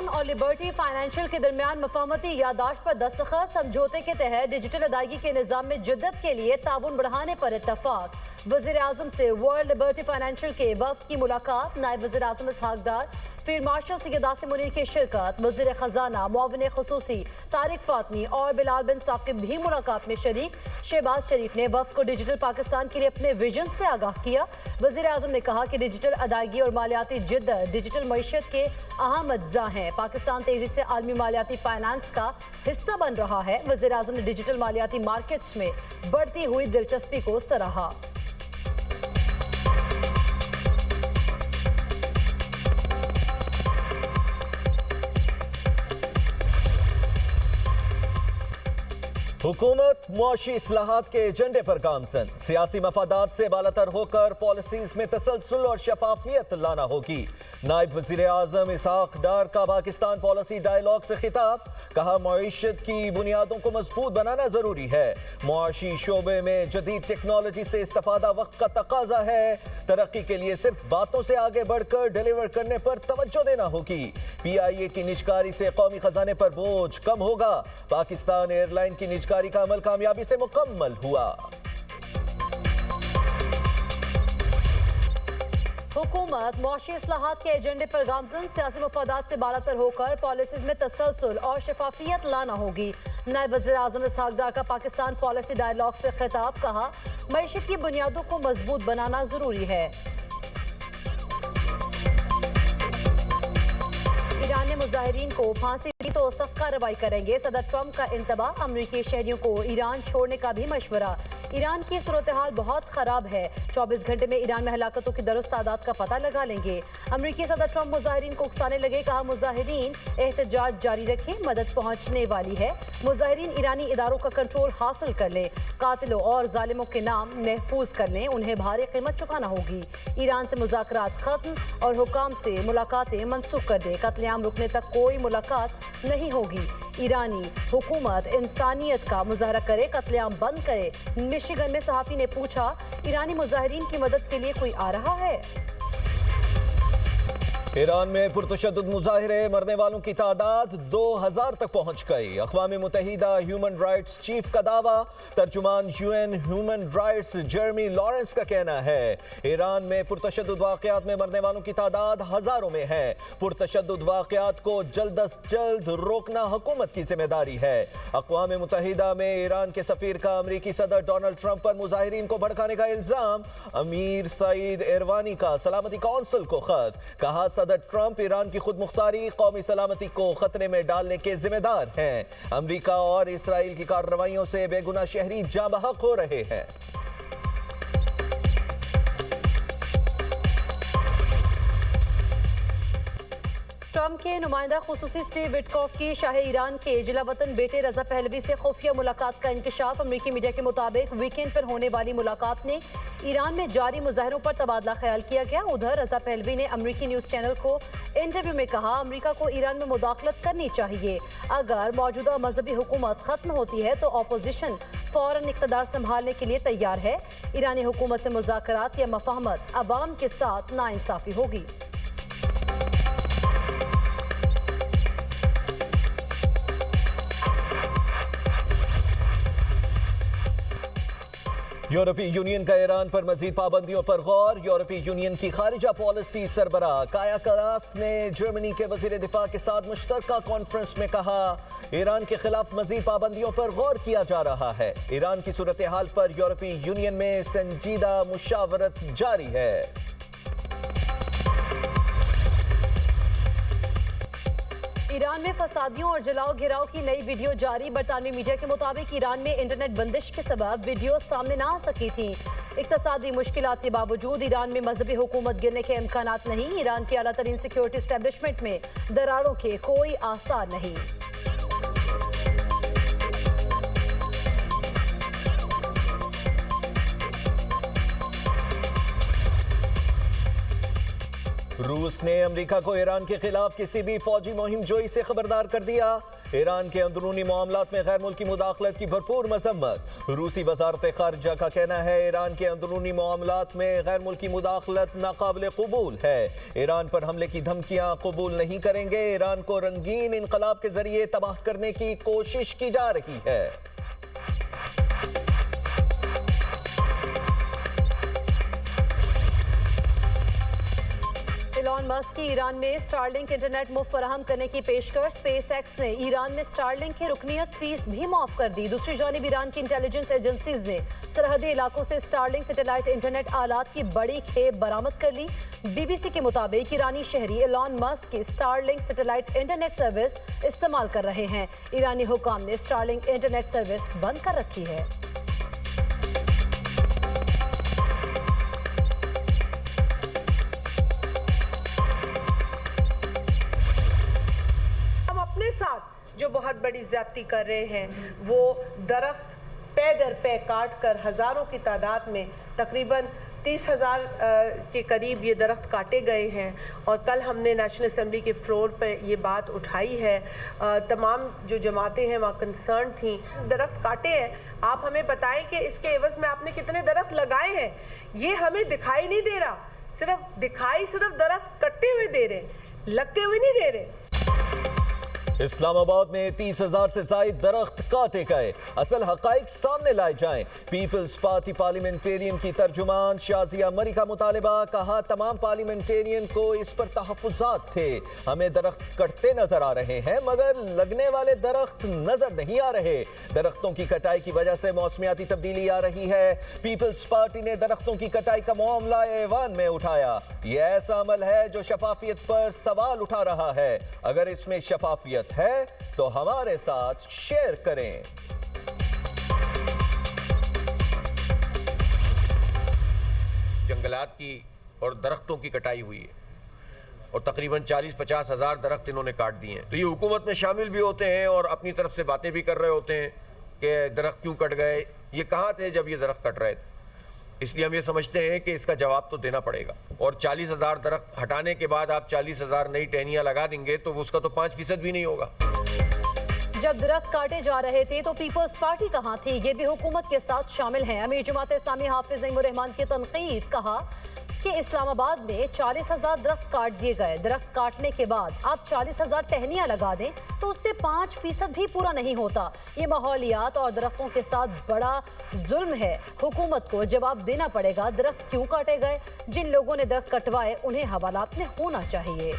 Iran और liberty financial के दरमियान मफाहमती यादाश्त पर दस्तखत। समझौते के तहत डिजिटल अदायगी के निज़ाम में जिद्दत के लिए ताउन बढ़ाने पर इत्तफाक। वज़ीर आज़म से वर्ल्ड लिबर्टी फाइनेंशियल के वफ़द की मुलाकात। नायब वज़ीर आज़म इसहाक डार, फील्ड मार्शल सैयद आसिम मुनीर की शिरकत। वज़ीर ख़जाना मुआविन ख़ुसूसी तारिक फातमी और बिलाल बिन साकिब भी मुलाकात में शरीक। शहबाज शरीफ ने वफ़द को डिजिटल पाकिस्तान के लिए अपने विजन से आगाह किया। वज़ीर आज़म ने कहा कि डिजिटल अदायगी और मालियाती जिद्दत डिजिटल मईशत के अहम अज्जा हैं। पाकिस्तान तेजी से आलमी मालियाती फाइनेंस का हिस्सा बन रहा है। वज़ीर आज़म ने डिजिटल मालियाती मार्केट्स में बढ़ती हुई दिलचस्पी को सराहा। हुकूमत मुआशी इस्लाहात के एजेंडे पर गामजन। सियासी मफादात से बालातर होकर पॉलिसीज में तसलसल और शफाफियत लाना होगी। नायब वज़ीर आज़म इसहाक डार का पाकिस्तान पॉलिसी डायलॉग से खिताब। कहा मईशत की बुनियादों को मजबूत बनाना जरूरी है। मुआशी शोबे में जदीद टेक्नोलॉजी से इस्तेफादा वक्त का तकाजा है। तरक्की के लिए सिर्फ बातों से आगे बढ़कर डिलीवर करने पर तवज्जो देना होगी। PIA की निजकारी से कौमी खजाने पर बोझ कम होगा। पाकिस्तान एयरलाइन की निजकारी का अमल कामयाबी से मुकम्मल हुआ। हुकूमत मुआशी इस्लाहात के एजेंडे पर गामजन। सियासी मफादात से बालातर होकर पॉलिसीज में तसलसल और शफाफियत लाना होगी। नायब वज़ीर आज़म इसहाक डार का पाकिस्तान पॉलिसी डायलॉग से खिताब। कहा मईशत की बुनियादों को मजबूत बनाना जरूरी है। ईरान ने मुजाहिरीन को फांसी दी तो सख्त कार्रवाई करेंगे। सदर ट्रंप का इंतबाह। अमरीकी शहरियों को ईरान छोड़ने का भी मशवरा। ईरान की सूरत हाल बहुत खराब है। 24 घंटे में ईरान में हलाकतों की दरुस्त तादाद का पता लगा लेंगे। अमरीकी सदर ट्रंप मुजाहिरीन को उकसाने लगे। कहा मुजाहिरीन एहतजाज जारी रखें, मदद पहुंचने वाली है। मुजाहिरीन ईरानी इदारों का कंट्रोल हासिल कर लें, कातिलों और जालिमों के नाम महफूज कर लें, उन्हें भारी कीमत चुकाना होगी। ईरान से मुज़ाकरात खत्म और हुकाम से मुलाकातें मनसूख कर दे। कत्लेआम रुकने तक कोई मुलाकात नहीं होगी। ईरानी हुकूमत इंसानियत का मुजाहरा करे, कत्लेआम बंद करे। मिशिगन में सहाफी ने पूछा ईरानी मुजाहिरीन की मदद के लिए कोई आ रहा है? ईरान में पुरतशद्दुद मुजाहिरे, मरने वालों की तादाद 2000 तक पहुंच गई। अक़वाम मुत्तहिदा ह्यूमन राइट्स चीफ का दावा। तर्जुमान UN human rights Jeremy Lawrence का कहना है ईरान में पुरतशद्दुद वाक़यात में मरने वालों की तादाद हजारों में है। पुरतशद्दुद वाक़यात को जल्द अज जल्द रोकना हुकूमत की जिम्मेदारी है। अक़वाम मुत्तहिदा में ईरान के सफ़ीर का अमरीकी सदर डोनाल्ड ट्रंप पर मुजाहिरीन को भड़काने का इल्ज़ाम। अमीर सईद एरवानी का सलामती कौंसिल को खत। कहा सदर ट्रंप ईरान की खुद मुख्तारी कौमी सलामती को खतरे में डालने के जिम्मेदार हैं। अमेरिका और इसराइल की कार्रवाइयों से बेगुनाह शहरी जाँ बहक हो रहे हैं। ट्रंप के नुमाइंदा खुसूसी स्टीव विटकॉफ की शाह ईरान के जिला वतन बेटे रजा पहलवी से खुफिया मुलाकात का इंकशाफ। अमरीकी मीडिया के मुताबिक वीकेंड पर होने वाली मुलाकात में ईरान में जारी मुजाहरों पर तबादला ख्याल किया गया। उधर रजा पहलवी ने अमरीकी न्यूज चैनल को इंटरव्यू में कहा अमरीका को ईरान में मुदाखलत करनी चाहिए। अगर मौजूदा मजहबी हुकूमत खत्म होती है तो अपोजिशन फौरन इक़्तिदार संभालने के लिए तैयार है। ईरानी हुकूमत से मुज़ाकरात या मफाहमत अवाम के साथ नाइंसाफी होगी। यूरोपीय यूनियन का ईरान पर मजीद पाबंदियों पर गौर। यूरोपीय यूनियन की खारिजा पॉलिसी सरबराह काया कलास ने जर्मनी के वजीर दिफा के साथ मुश्तरका कॉन्फ्रेंस में कहा ईरान के खिलाफ मजीद पाबंदियों पर गौर किया जा रहा है। ईरान की सूरत हाल पर यूरोपीय यूनियन में संजीदा मुशावरत जारी है। ईरान में फसादियों और जलाओ घिराव की नई वीडियो जारी। बरतानवी मीडिया के मुताबिक ईरान में इंटरनेट बंदिश के सबब वीडियो सामने ना आ सकी थी। इक्तसादी मुश्किलात के बावजूद ईरान में मजहबी हुकूमत गिरने के इम्कानात नहीं। ईरान के आला तरीन सिक्योरिटी एस्टेब्लिशमेंट में दरारों के कोई आसार नहीं। रूस ने अमेरिका को ईरान के खिलाफ किसी भी फौजी मुहिम जोई से खबरदार कर दिया। ईरान के अंदरूनी मामलात में गैर मुल्की मुदाखलत की भरपूर मजम्मत। रूसी वजारत खारजा का कहना है ईरान के अंदरूनी मामलात में गैर मुल्की मुदाखलत नाकाबिल कबूल है। ईरान पर हमले की धमकियां कबूल नहीं करेंगे। ईरान को रंगीन इनकलाब के जरिए तबाह करने की कोशिश की जा रही है। एलॉन मस्क की ईरान में स्टारलिंक इंटरनेट मुफ्त फराहम करने की पेशकश। स्पेसएक्स ने ईरान में स्टारलिंक की रुकनियत फीस भी माफ कर दी। दूसरी जानिब ईरान की इंटेलिजेंस एजेंसीज ने सरहदी इलाकों से स्टारलिंक सैटेलाइट इंटरनेट आलात की बड़ी खेप बरामद कर ली। बीबीसी के मुताबिक ईरानी शहरी एलॉन मस्क की स्टारलिंक सैटेलाइट इंटरनेट सर्विस इस्तेमाल कर रहे हैं। ईरानी हुकाम ने स्टारलिंक इंटरनेट सर्विस बंद कर रखी है। साथ जो बहुत बड़ी ज्यादती कर रहे हैं वो दरख्त पे दर पे काट कर हज़ारों की तादाद में तकरीबन 30,000 के करीब ये दरख्त काटे गए हैं। और कल हमने नेशनल असम्बली के फ्लोर पर ये बात उठाई है। तमाम जो जमातें हैं वहाँ कंसर्न थी। दरख्त काटे हैं, आप हमें बताएं कि इसके एवज में आपने कितने दरख्त लगाए हैं। ये हमें दिखाई नहीं दे रहा, सिर्फ दरख्त कटते हुए दे रहे, लगते हुए नहीं दे रहे। इस्लामाबाद में 30,000 से ज्यादा दरख्त काटे गए। असल हकाइक सामने लाए जाएं। पीपल्स पार्टी पार्लियामेंटेरियन की तर्जुमान शाजिया मरी का मुतालिबा। कहा तमाम पार्लियामेंटेरियन को इस पर तहफ़्फ़ुज़ात थे। हमें दरख्त कटते नजर आ रहे हैं मगर लगने वाले दरख्त नजर नहीं आ रहे। दरख्तों की कटाई की वजह से मौसमियाती तब्दीली आ रही है। पीपल्स पार्टी ने दरख्तों की कटाई का मामला ऐवान में उठाया। यह ऐसा अमल है जो शफाफियत पर सवाल उठा रहा है। अगर इसमें शफाफियत है तो हमारे साथ शेयर करें। जंगलात की और दरख्तों की कटाई हुई है और तकरीबन 40-50 हज़ार दरख्त इन्होंने काट दिए हैं। तो ये हुकूमत में शामिल भी होते हैं और अपनी तरफ से बातें भी कर रहे होते हैं कि दरख्त क्यों कट गए, ये कहाँ थे जब ये दरख्त कट रहे थे। इसलिए हम ये समझते हैं कि इसका जवाब तो देना पड़ेगा। और 40,000 दरख्त हटाने के बाद आप 40,000 नई टहनियाँ लगा देंगे तो उसका तो 5% भी नहीं होगा। जब दरख्त काटे जा रहे थे तो पीपल्स पार्टी कहाँ थी? ये भी हुकूमत के साथ शामिल हैं। अमीर जमात इस्लामी हाफिज नईमुर रहमान की तनकीद। कहा कि इस्लामाबाद में 40,000 दरख्त काट दिए गए। दरख्त काटने के बाद आप 40,000 टहनियाँ लगा दें तो उससे 5% भी पूरा नहीं होता। ये माहौलियात और दरख्तों के साथ बड़ा जुल्म है। हुकूमत को जवाब देना पड़ेगा। दरख्त क्यों काटे गए? जिन लोगों ने दरख्त कटवाए उन्हें हवालात में होना चाहिए।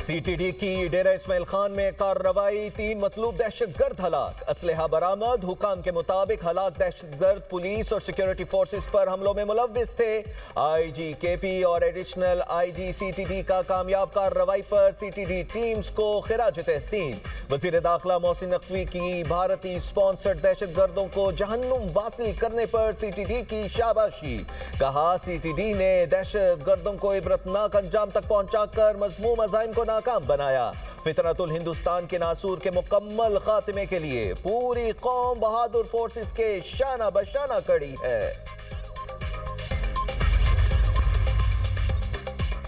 सीटीडी की डेरा इस्माइल खान में कार्रवाई। 3 मतलूब दहशतगर्द हलाक। असलहा बरामद। हुकाम के मुताबिक हलाक दहशतगर्द पुलिस और सिक्योरिटी फोर्सेस पर हमलों में मुलव्विस थे। आईजी केपी और एडिशनल आईजी सीटीडी का कामयाब कार्रवाई पर सीटीडी टीम्स को खिराज तहसीन। वजीर दाखिला मोहसिन नकवी की भारतीय स्पॉन्सर्ड दहशतगर्दों को जहन्नुम वासिल करने पर सीटीडी की शाबाशी। कहा सीटीडी ने दहशतगर्दों को इबरतनाक अंजाम तक पहुंचाकर मज़मूम अज़ाइम को नाकाम बनाया। फितरतुल हिंदुस्तान के नासूर के मुकम्मल खात्मे के लिए पूरी कौम बहादुर फोर्सेस के शाना बशाना खड़ी है।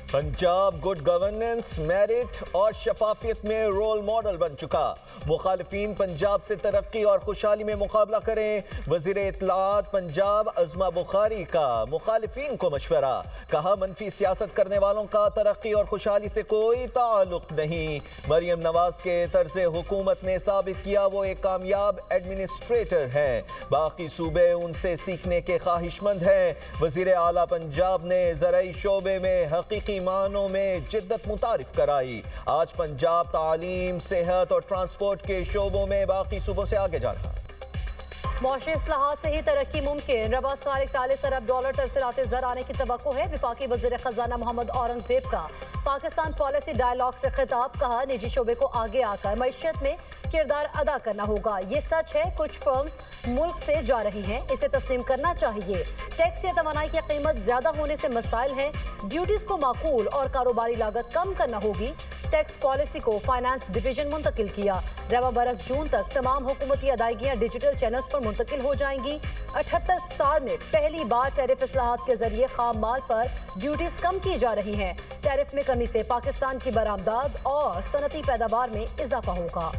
पंजाब गुड गवर्नेंस, मेरिट और शफाफियत में रोल मॉडल बन चुका। मुखालिफिन पंजाब से तरक्की और खुशहाली में मुकाबला करें। वजीर इत्तलात पंजाब अज़मा बुखारी का मुखालिफिन को मशवरा। कहा मनफी सियासत करने वालों का तरक्की और खुशहाली से कोई ताल्लुक नहीं। मरियम नवाज के तर्ज़े हुकूमत ने साबित किया वो एक कामयाब एडमिनिस्ट्रेटर हैं। बाकी सूबे उनसे सीखने के ख्वाहिशमंद हैं। वजीर आला पंजाब ने ज़राई शोबे में हकीकी मानों में जिद्दत मुतारिफ कराई। आज पंजाब तालीम, सेहत और ट्रांसपोर्ट के शोबों में बाकी सूबों से आगे जा रहा है। मौशी इस्लाहात से ही तरक्की मुमकिन। रबा साल 41 अरब डॉलर तरसीलाते ज़र आने की तवक्को है। विफाकी वज़ीर ख़जाना मोहम्मद औरंगज़ेब का पाकिस्तान पॉलिसी डायलॉग से खिताब। कहा निजी शोबे को आगे आकर मईशत में किरदार अदा करना होगा। ये सच है कुछ फर्म्स मुल्क से जा रही हैं, इसे तस्लीम करना चाहिए। टैक्स या तवानाई की कीमत ज्यादा होने से मसाइल हैं। ड्यूटीज को माकूल और कारोबारी लागत कम करना होगी। टैक्स पॉलिसी को फाइनेंस डिवीजन मुंतकिल किया। रवा बरस जून तक तमाम हुकूमती अदायगियां डिजिटल चैनल्स पर मुंतकिल हो जाएंगी। 78 साल में पहली बार टैरिफ इस्लाहात के जरिए खाम माल पर ड्यूटीज कम की जा रही हैं। टैरिफ में कमी से पाकिस्तान की बरामदात और सनती पैदावार में इजाफा होगा।